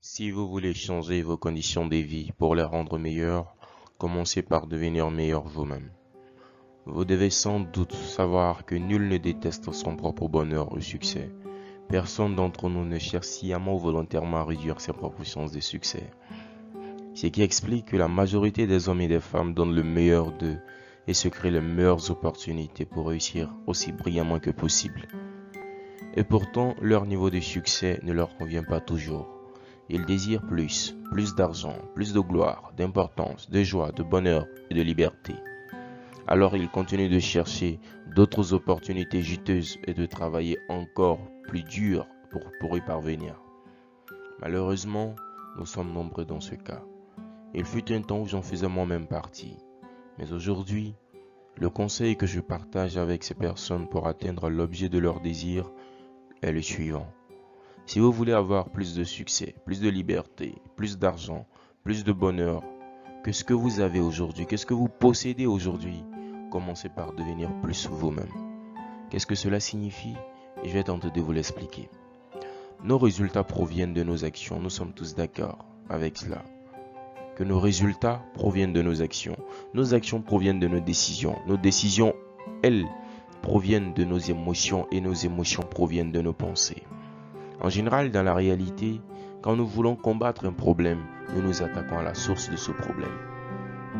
Si vous voulez changer vos conditions de vie pour les rendre meilleures, commencez par devenir meilleur vous-même. Vous devez sans doute savoir que nul ne déteste son propre bonheur ou succès. Personne d'entre nous ne cherche sciemment ou volontairement à réduire ses propres chances de succès. Ce qui explique que la majorité des hommes et des femmes donnent le meilleur d'eux et se créent les meilleures opportunités pour réussir aussi brillamment que possible. Et pourtant, leur niveau de succès ne leur convient pas toujours. Ils désirent plus d'argent, plus de gloire, d'importance, de joie, de bonheur et de liberté. Alors ils continuent de chercher d'autres opportunités juteuses et de travailler encore plus dur pour y parvenir. Malheureusement, nous sommes nombreux dans ce cas. Il fut un temps où j'en faisais moi-même partie. Mais aujourd'hui, le conseil que je partage avec ces personnes pour atteindre l'objet de leur désir est le suivant. Si vous voulez avoir plus de succès, plus de liberté, plus d'argent, plus de bonheur que ce que vous avez aujourd'hui, que ce que vous possédez aujourd'hui, commencez par devenir plus vous-même. Qu'est-ce que cela signifie? Je vais tenter de vous l'expliquer. Nos résultats proviennent de nos actions. Nous sommes tous d'accord avec cela. Que nos résultats proviennent de nos actions. Nos actions proviennent de nos décisions. Nos décisions, elles, proviennent de nos émotions et nos émotions proviennent de nos pensées. En général, dans la réalité, quand nous voulons combattre un problème, nous nous attaquons à la source de ce problème.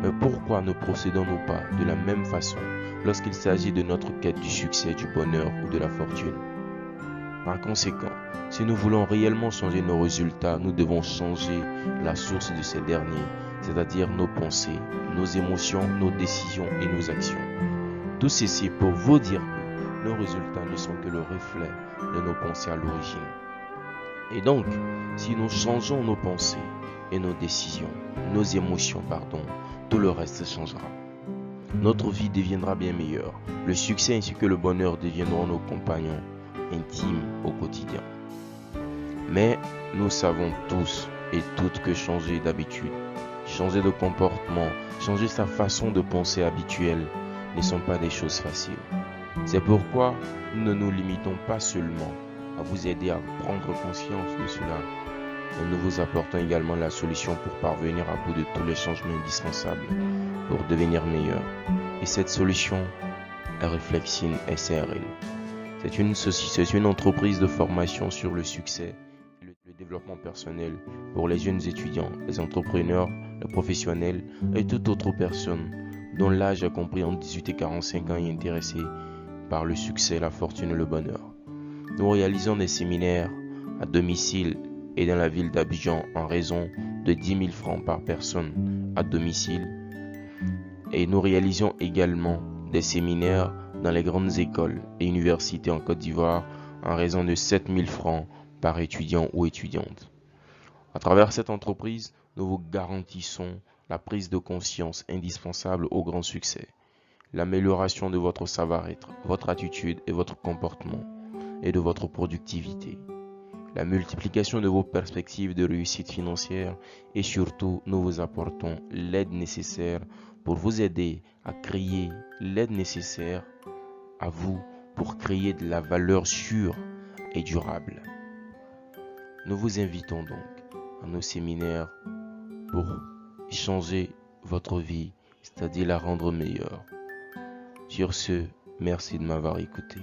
Mais pourquoi ne procédons-nous pas de la même façon lorsqu'il s'agit de notre quête du succès, du bonheur ou de la fortune? Par conséquent, si nous voulons réellement changer nos résultats, nous devons changer la source de ces derniers, c'est-à-dire nos pensées, nos émotions, nos décisions et nos actions. Tout ceci pour vous dire que nos résultats ne sont que le reflet de nos pensées à l'origine. Et donc, si nous changeons nos pensées et nos décisions, nos émotions, tout le reste changera. Notre vie deviendra bien meilleure. Le succès ainsi que le bonheur deviendront nos compagnons intimes au quotidien. Mais nous savons tous et toutes que changer d'habitude, changer de comportement, changer sa façon de penser habituelle ne sont pas des choses faciles. C'est pourquoi nous ne nous limitons pas seulement à vous aider à prendre conscience de cela, mais nous vous apportons également la solution pour parvenir à bout de tous les changements indispensables pour devenir meilleur. Et cette solution est Reflexine SRL. C'est une entreprise de formation sur le succès et le développement personnel pour les jeunes étudiants, les entrepreneurs, les professionnels et toute autre personne dont l'âge est compris entre 18 et 45 ans et intéressé par le succès, la fortune et le bonheur. Nous réalisons des séminaires à domicile et dans la ville d'Abidjan en raison de 10 000 francs par personne à domicile. Et nous réalisons également des séminaires dans les grandes écoles et universités en Côte d'Ivoire en raison de 7 000 francs par étudiant ou étudiante. À travers cette entreprise, nous vous garantissons la prise de conscience indispensable au grand succès, l'amélioration de votre savoir-être, votre attitude et votre comportement, et de votre productivité, la multiplication de vos perspectives de réussite financière et surtout nous vous apportons l'aide nécessaire pour vous aider à créer l'aide nécessaire à vous pour créer de la valeur sûre et durable. Nous vous invitons donc à nos séminaires pour changer votre vie, c'est-à-dire la rendre meilleure. Sur ce, merci de m'avoir écouté.